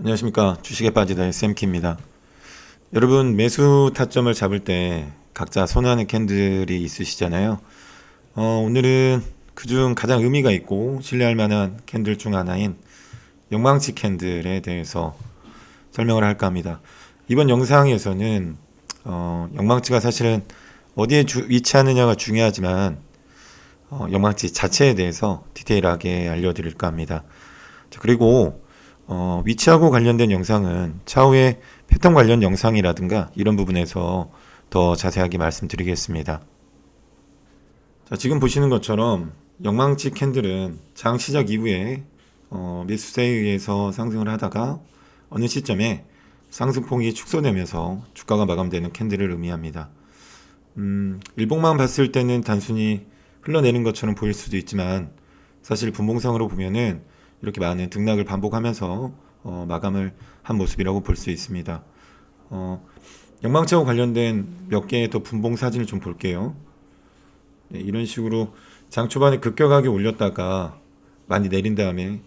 안녕하십니까. 주식에 빠지다 SMK입니다. 여러분, 매수 타점을 잡을 때 각자 선호하는 캔들이 있으시잖아요. 오늘은 그중 가장 의미가 있고 신뢰할 만한 캔들 중 하나인 영망치 캔들에 대해서 설명을 할까 합니다. 이번 영상에서는 영망치가 사실은 어디에 위치하느냐가 중요하지만 영망치 자체에 대해서 디테일하게 알려드릴까 합니다. 자, 그리고 위치하고 관련된 영상은 차후에 패턴 관련 영상이라든가 이런 부분에서 더 자세하게 말씀드리겠습니다. 자, 지금 보시는 것처럼 영망치 캔들은 장 시작 이후에 매수세에 의해서 상승을 하다가 어느 시점에 상승폭이 축소되면서 주가가 마감되는 캔들을 의미합니다. 일봉만 봤을 때는 단순히 흘러내는 것처럼 보일 수도 있지만 사실 분봉상으로 보면은 이렇게 많은 등락을 반복하면서 마감을 한 모습이라고 볼 수 있습니다. 영망치하고 관련된 몇 개의 더 분봉 사진을 좀 볼게요. 네, 이런 식으로 장 초반에 급격하게 올렸다가 많이 내린 다음에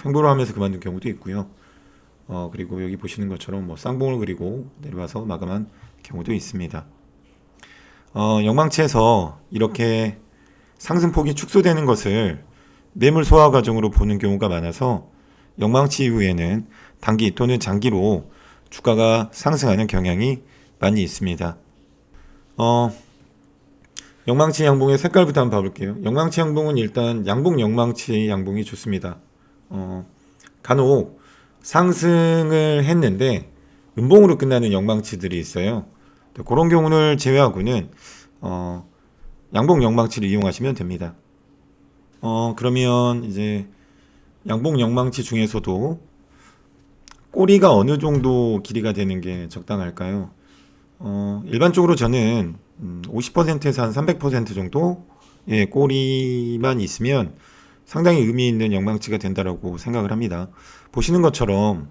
횡보를 하면서 그만둔 경우도 있고요. 그리고 여기 보시는 것처럼 뭐 쌍봉을 그리고 내려와서 마감한 경우도 있습니다. 영망치에서 이렇게 상승폭이 축소되는 것을 매물 소화 과정으로 보는 경우가 많아서 영망치 이후에는 단기 또는 장기로 주가가 상승하는 경향이 많이 있습니다. 영망치 양봉의 색깔부터 한번 봐볼게요. 영망치 양봉은 일단 양봉 영망치 양봉이 좋습니다. 간혹 상승을 했는데 음봉으로 끝나는 영망치들이 있어요. 그런 경우를 제외하고는 양봉 영망치를 이용하시면 됩니다. 그러면 이제 양봉 영망치 중에서도 꼬리가 어느 정도 길이가 되는 게 적당할까요? 일반적으로 저는 50%에서 한 300% 정도의 꼬리만 있으면 상당히 의미 있는 영망치가 된다라고 생각을 합니다. 보시는 것처럼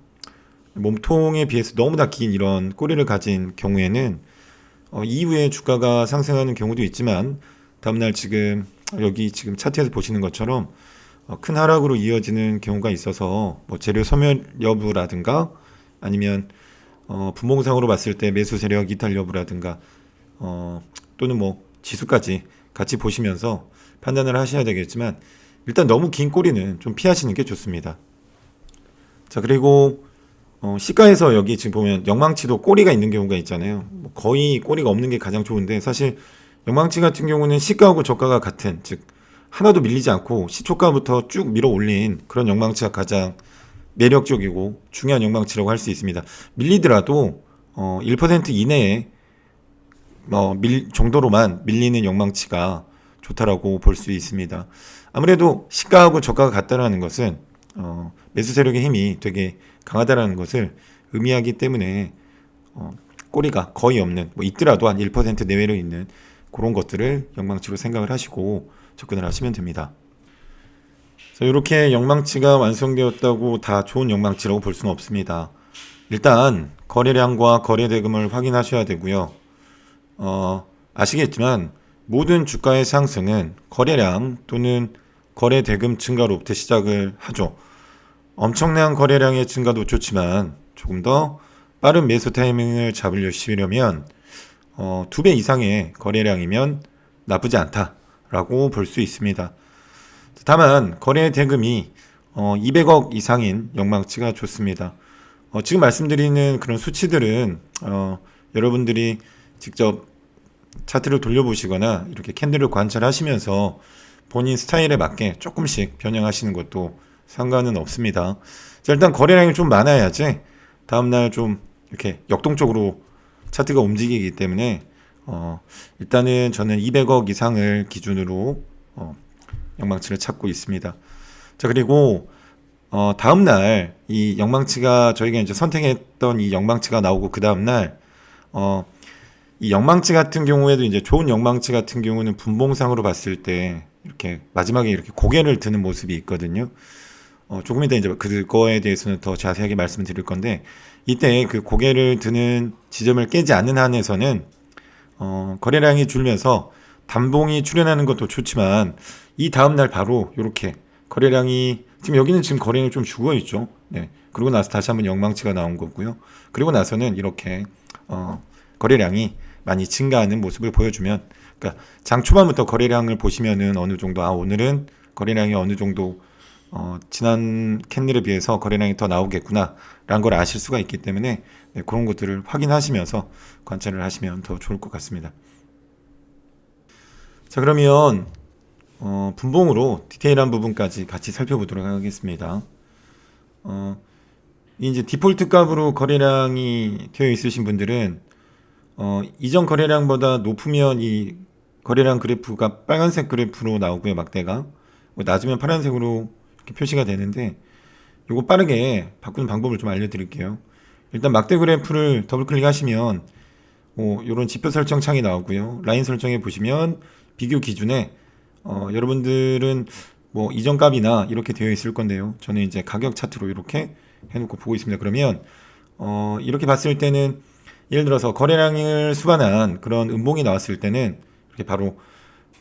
몸통에 비해서 너무나 긴 이런 꼬리를 가진 경우에는 이후에 주가가 상승하는 경우도 있지만 다음날 여기 지금 차트에서 보시는 것처럼 큰 하락으로 이어지는 경우가 있어서 뭐 재료 소멸 여부라든가 아니면 분봉상으로 봤을 때 매수 세력 이탈 여부라든가 또는 뭐 지수까지 같이 보시면서 판단을 하셔야 되겠지만 일단 너무 긴 꼬리는 좀 피하시는 게 좋습니다. 자, 그리고 시가에서 여기 지금 보면 영망치도 꼬리가 있는 경우가 있잖아요. 뭐 거의 꼬리가 없는 게 가장 좋은데 사실 영망치 같은 경우는 시가하고 저가가 같은, 즉 하나도 밀리지 않고 시초가부터 쭉 밀어 올린 그런 영망치가 가장 매력적이고 중요한 영망치라고 할 수 있습니다. 밀리더라도 1% 이내에 정도로만 밀리는 영망치가 좋다라고 볼 수 있습니다. 아무래도 시가하고 저가가 같다라는 것은 매수 세력의 힘이 되게 강하다라는 것을 의미하기 때문에 꼬리가 거의 없는, 뭐 있더라도 한 1% 내외로 있는 그런 것들을 영망치로 생각을 하시고 접근을 하시면 됩니다. 이렇게 영망치가 완성되었다고 다 좋은 영망치라고 볼 수는 없습니다. 일단 거래량과 거래대금을 확인하셔야 되고요. 아시겠지만 모든 주가의 상승은 거래량 또는 거래대금 증가로부터 시작을 하죠. 엄청난 거래량의 증가도 좋지만 조금 더 빠른 매수 타이밍을 잡으려면 2배 이상의 거래량이면 나쁘지 않다라고 볼 수 있습니다. 다만 거래 대금이 200억 이상인 영망치가 좋습니다. 지금 말씀드리는 그런 수치들은 여러분들이 직접 차트를 돌려보시거나 이렇게 캔들을 관찰하시면서 본인 스타일에 맞게 조금씩 변형하시는 것도 상관은 없습니다. 자, 일단 거래량이 좀 많아야지 다음날 좀 이렇게 역동적으로 차트가 움직이기 때문에 일단은 저는 200억 이상을 기준으로 영망치를 찾고 있습니다. 자, 그리고 다음날 이 영망치가 저희가 이제 선택했던 이 영망치가 나오고 그 다음날 이 영망치 같은 경우에도 이제 좋은 영망치 같은 경우는 분봉상으로 봤을 때 이렇게 마지막에 이렇게 고개를 드는 모습이 있거든요. 조금 이따 이제 그거에 대해서는 더 자세하게 말씀드릴 건데 이때 그 고개를 드는 지점을 깨지 않는 한에서는 거래량이 줄면서 단봉이 출현하는 것도 좋지만 이 다음날 바로 이렇게 거래량이 지금 여기는 지금 거래량이 좀 죽어 있죠. 네. 그러고 나서 다시 한번 영망치가 나온 거고요. 그리고 나서는 이렇게 거래량이 많이 증가하는 모습을 보여주면, 그러니까 장 초반부터 거래량을 보시면은 어느 정도 오늘은 거래량이 어느 정도 지난 캔들에 비해서 거래량이 더 나오겠구나라는 걸 아실 수가 있기 때문에 네, 그런 것들을 확인하시면서 관찰을 하시면 더 좋을 것 같습니다. 자, 그러면 분봉으로 디테일한 부분까지 같이 살펴보도록 하겠습니다. 이제 디폴트 값으로 거래량이 되어 있으신 분들은 이전 거래량보다 높으면 이 거래량 그래프가 빨간색 그래프로 나오고요. 막대가 낮으면 파란색으로 이렇게 표시가 되는데, 이거 빠르게 바꾸는 방법을 좀 알려드릴게요. 일단 막대 그래프를 더블 클릭하시면 이런 지표 설정 창이 나오고요. 라인 설정해 보시면 비교 기준에 여러분들은 뭐 이전 값이나 이렇게 되어 있을 건데요. 저는 이제 가격 차트로 이렇게 해놓고 보고 있습니다. 그러면 이렇게 봤을 때는 예를 들어서 거래량을 수반한 그런 음봉이 나왔을 때는 이렇게 바로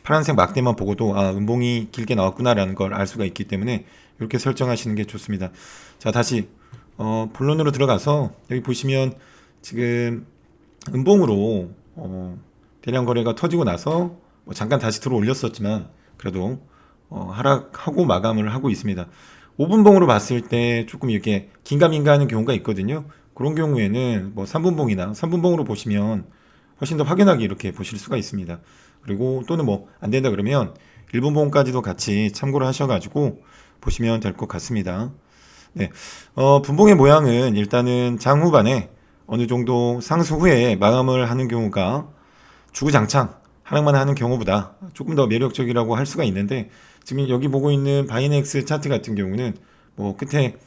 파란색 막대만 보고도 음봉이 길게 나왔구나라는 걸 알 수가 있기 때문에 이렇게 설정하시는 게 좋습니다. 자, 다시 본론으로 들어가서 여기 보시면 지금 음봉으로 대량 거래가 터지고 나서 뭐 잠깐 다시 들어 올렸었지만 그래도 하락하고 마감을 하고 있습니다. 5분봉으로 봤을 때 조금 이렇게 긴가민가하는 경우가 있거든요. 그런 경우에는 뭐 3분봉이나 3분봉으로 보시면 훨씬 더 확연하게 이렇게 보실 수가 있습니다. 그리고 또는 뭐 안 된다 그러면 1분봉까지도 같이 참고를 하셔가지고 보시면 될 것 같습니다. 네, 분봉의 모양은 일단은 장 후반에 어느 정도 상승 후에 마감을 하는 경우가 주구장창 하락만 하는 경우보다 조금 더 매력적이라고 할 수가 있는데, 지금 여기 보고 있는 바이넥스 차트 같은 경우는 뭐 끝에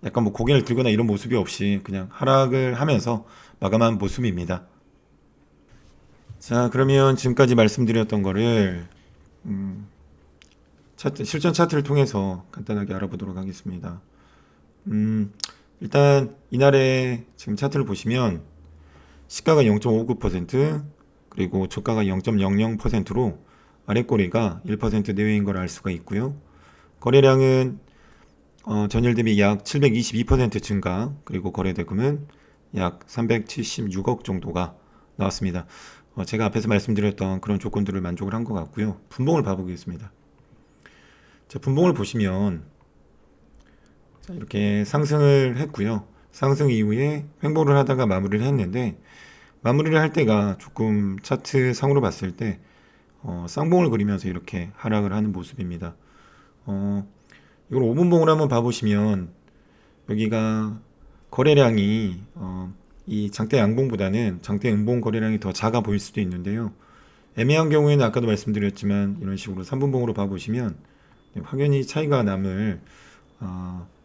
약간 뭐 고개를 들거나 이런 모습이 없이 그냥 하락을 하면서 마감한 모습입니다. 자, 그러면 지금까지 말씀드렸던 거를 실전 차트를 통해서 간단하게 알아보도록 하겠습니다. 일단 이날의 지금 차트를 보시면 시가가 0.59%, 그리고 저가가 0.00%로 아랫꼬리가 1% 내외인 걸 알 수가 있고요. 거래량은 전일 대비 약 722% 증가, 그리고 거래대금은 약 376억 정도가 나왔습니다. 제가 앞에서 말씀드렸던 그런 조건들을 만족을 한 것 같고요. 분봉을 봐보겠습니다. 자, 분봉을 보시면 자, 이렇게 상승을 했고요. 상승 이후에 횡보를 하다가 마무리를 했는데, 마무리를 할 때가 조금 차트 상으로 봤을 때 쌍봉을 그리면서 이렇게 하락을 하는 모습입니다. 이걸 5분봉으로 한번 봐보시면 여기가 거래량이 이 장대 양봉보다는 장대 음봉 거래량이 더 작아 보일 수도 있는데요. 애매한 경우에는 아까도 말씀드렸지만 이런 식으로 3분봉으로 봐보시면 확연히 차이가 남을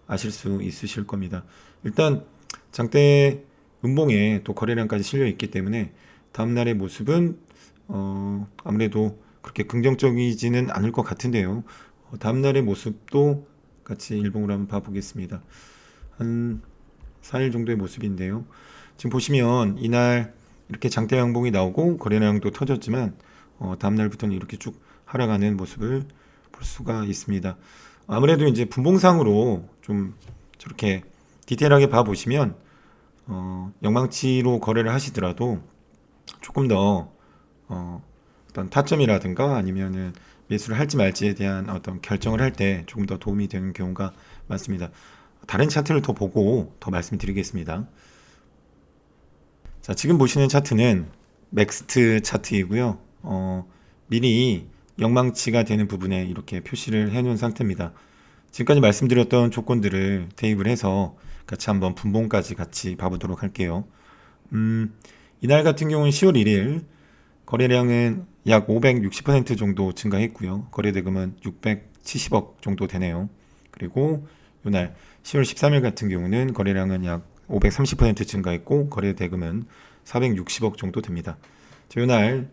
아실 수 있으실 겁니다. 일단 장대 음봉에 또 거래량까지 실려 있기 때문에 다음날의 모습은 아무래도 그렇게 긍정적이지는 않을 것 같은데요. 다음날의 모습도 같이 일봉으로 한번 봐보겠습니다. 한 4일 정도의 모습인데요. 지금 보시면 이날 이렇게 장대 양봉이 나오고 거래량도 터졌지만 다음날부터는 이렇게 쭉 하락하는 모습을 볼 수가 있습니다. 아무래도 이제 분봉상으로 좀 저렇게 디테일하게 봐보시면 영망치로 거래를 하시더라도 조금 더 어떤 타점이라든가 아니면은 매수를 할지 말지에 대한 어떤 결정을 할 때 조금 더 도움이 되는 경우가 많습니다. 다른 차트를 더 보고 더 말씀드리겠습니다. 자, 지금 보시는 차트는 맥스트 차트이고요. 미리 영망치가 되는 부분에 이렇게 표시를 해 놓은 상태입니다. 지금까지 말씀드렸던 조건들을 대입을 해서 같이 한번 분봉까지 같이 봐보도록 할게요. 이날 같은 경우는 10월 1일 거래량은 약 560% 정도 증가했고요. 거래대금은 670억 정도 되네요. 그리고 이날 10월 13일 같은 경우는 거래량은 약 530% 증가했고 거래대금은 460억 정도 됩니다. 이날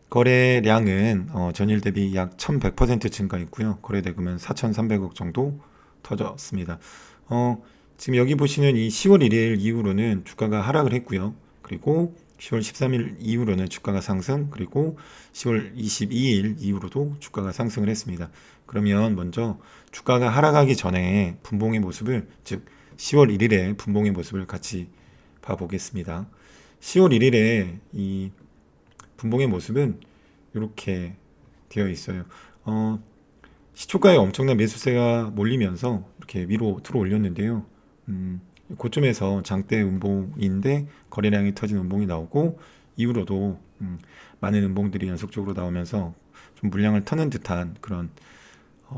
거래량은 전일 대비 약 1100% 증가했고요. 거래대금은 4,300억 정도 터졌습니다. 지금 여기 보시는 이 10월 1일 이후로는 주가가 하락을 했고요. 그리고 10월 13일 이후로는 주가가 상승, 그리고 10월 22일 이후로도 주가가 상승을 했습니다. 그러면 먼저 주가가 하락하기 전에 분봉의 모습을, 즉 10월 1일에 분봉의 모습을 같이 봐보겠습니다. 10월 1일에 이 분봉의 모습은 이렇게 되어 있어요. 시초가에 엄청난 매수세가 몰리면서 이렇게 위로 들어 올렸는데요. 고점에서 장대 음봉인데 거래량이 터진 음봉이 나오고, 이후로도 많은 음봉들이 연속적으로 나오면서 좀 물량을 터는 듯한 그런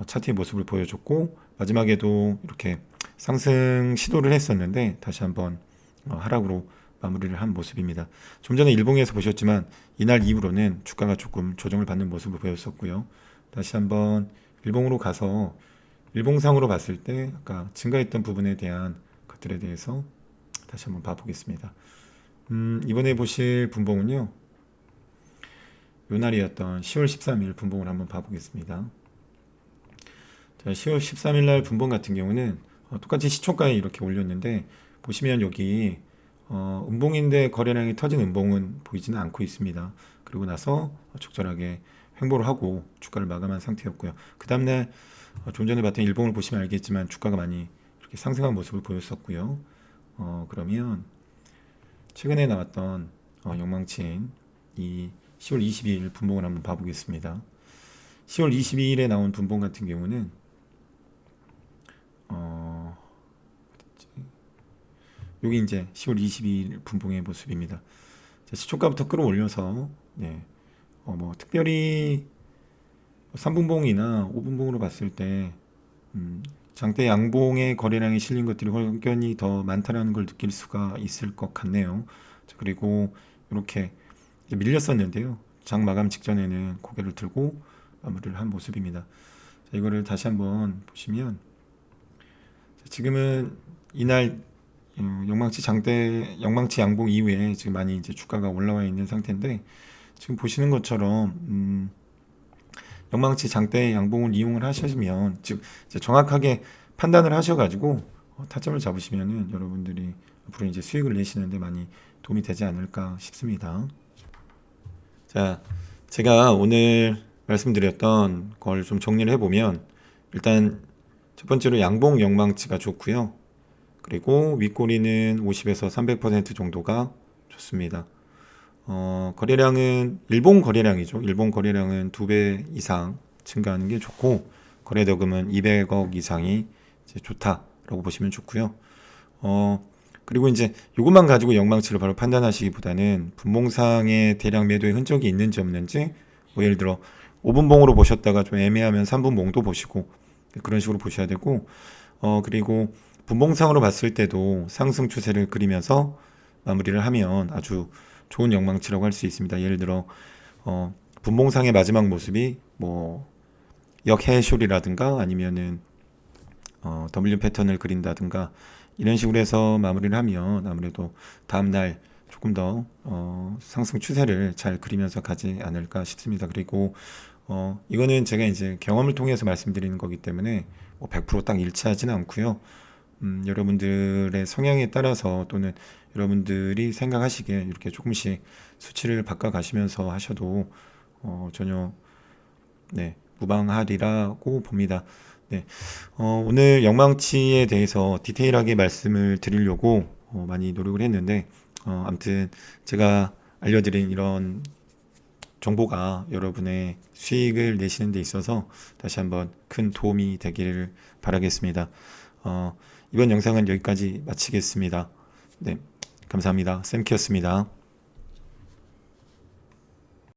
차트의 모습을 보여줬고, 마지막에도 이렇게 상승 시도를 했었는데 다시 한번 하락으로 마무리를 한 모습입니다. 좀 전에 일봉에서 보셨지만 이날 이후로는 주가가 조금 조정을 받는 모습을 보였었고요. 다시 한번 일봉으로 가서 일봉상으로 봤을 때 아까 증가했던 부분에 대한 것들에 대해서 다시 한번 봐보겠습니다. 이번에 보실 분봉은요, 요 날이었던 10월 13일 분봉을 한번 봐보겠습니다. 자, 10월 13일 날 분봉 같은 경우는 똑같이 시초가에 이렇게 올렸는데, 보시면 여기 음봉인데 거래량이 터진 음봉은 보이지는 않고 있습니다. 그리고 나서 적절하게 횡보를 하고 주가를 마감한 상태였고요. 그 다음날 좀 전에 봤던 일봉을 보시면 알겠지만 주가가 많이 이렇게 상승한 모습을 보였었고요. 그러면 최근에 나왔던 영망친 이 10월 22일 분봉을 한번 봐보겠습니다. 10월 22일에 나온 분봉 같은 경우는 여기 이제 10월 22일 분봉의 모습입니다. 자, 시초가부터 끌어올려서 뭐 특별히 3분봉이나 5분봉으로 봤을 때 장대 양봉의 거래량이 실린 것들이 확연히 더 많다라는 걸 느낄 수가 있을 것 같네요. 자, 그리고 이렇게 밀렸었는데요. 장 마감 직전에는 고개를 들고 마무리를 한 모습입니다. 자, 이거를 다시 한번 보시면, 자, 지금은 이날 영망치 양봉 이후에 지금 많이 이제 주가가 올라와 있는 상태인데, 지금 보시는 것처럼 영망치 장대 양봉을 이용을 하시면, 즉 이제 정확하게 판단을 하셔가지고 타점을 잡으시면은 여러분들이 앞으로 이제 수익을 내시는데 많이 도움이 되지 않을까 싶습니다. 자, 제가 오늘 말씀드렸던 걸 좀 정리를 해보면, 일단 첫 번째로 양봉 영망치가 좋고요. 그리고 윗꼬리는 50에서 300% 정도가 좋습니다. 거래량은 일본 거래량이죠. 일본 거래량은 2배 이상 증가하는 게 좋고, 거래대금은 200억 이상이 이제 좋다라고 보시면 좋고요. 그리고 이제 이것만 가지고 영망치를 바로 판단하시기보다는 분봉상의 대량 매도의 흔적이 있는지 없는지, 뭐 예를 들어 5분봉으로 보셨다가 좀 애매하면 3분봉도 보시고 그런 식으로 보셔야 되고, 그리고 분봉상으로 봤을 때도 상승 추세를 그리면서 마무리를 하면 아주 좋은 영망치라고 할 수 있습니다. 예를 들어 분봉상의 마지막 모습이 뭐 역해쇼리라든가 아니면은 W 패턴을 그린다든가 이런 식으로 해서 마무리를 하면 아무래도 다음날 조금 더 상승 추세를 잘 그리면서 가지 않을까 싶습니다. 그리고 이거는 제가 이제 경험을 통해서 말씀드리는 거기 때문에 뭐 100%딱 일치하지는 않고요. 여러분들의 성향에 따라서 또는 여러분들이 생각하시기에 이렇게 조금씩 수치를 바꿔 가시면서 하셔도 전혀 무방하리라고 봅니다. 오늘 영망치에 대해서 디테일하게 말씀을 드리려고 많이 노력을 했는데, 아무튼 제가 알려드린 이런 정보가 여러분의 수익을 내시는 데 있어서 다시 한번 큰 도움이 되기를 바라겠습니다. 이번 영상은 여기까지 마치겠습니다. 감사합니다. 쌤키였습니다.